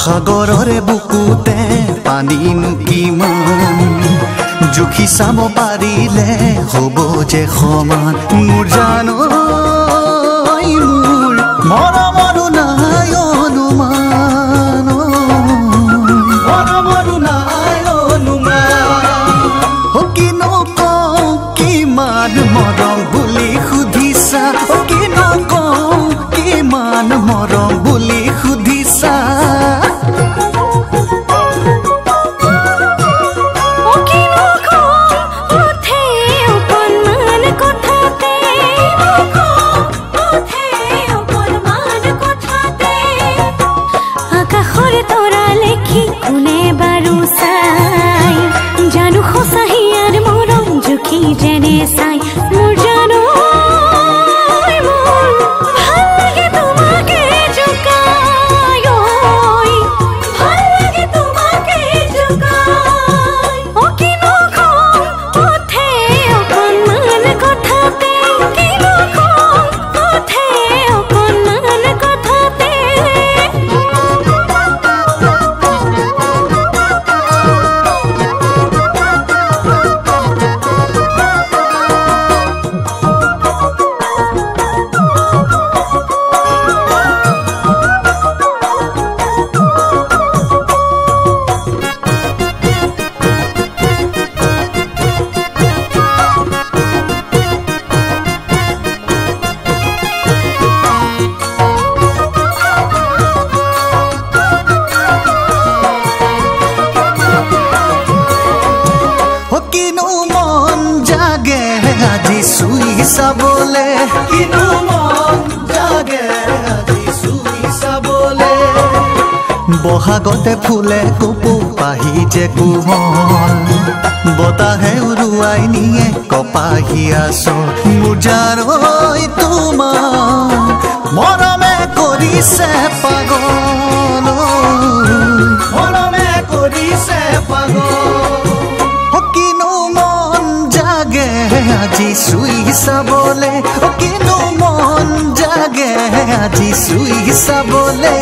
সাগৰৰে বুকুতে পানীনো কিমান জুখি চাব পাৰিলে হ'ব যে সমান মোৰ জানো মোৰ মৰমৰো নাই অনুমান মৰমৰো নাই অনুমান কিনো কওঁ কিমান মৰম বুলি সুধিছা কিনো কওঁ কিমান মৰম বুলি সুধিছা যেনে চাই মোৰ জানো মোৰ ভাল লাগে তোমাকে জোকাই ভাল লাগে তোমাকে জোকাই কিনো খং উঠে অকণমান কথাতে কিনো খং উঠে অকণমান কথাতে চাবলে কিনো মন জাগে আজি চুই চাবলে বহাগতে ফুলে কুপু পাহি যে কোমল বতাহে উৰুৱাই নিয়ে কপাহি আছ মোৰ জাৰৈ তোমাৰ মৰমে কৰিছে পাগল মৰমে কৰিছে পাগল কিনো মন জাগে আজি চুই চাবলে কিনো মন জাগে আজি চুই চাবলে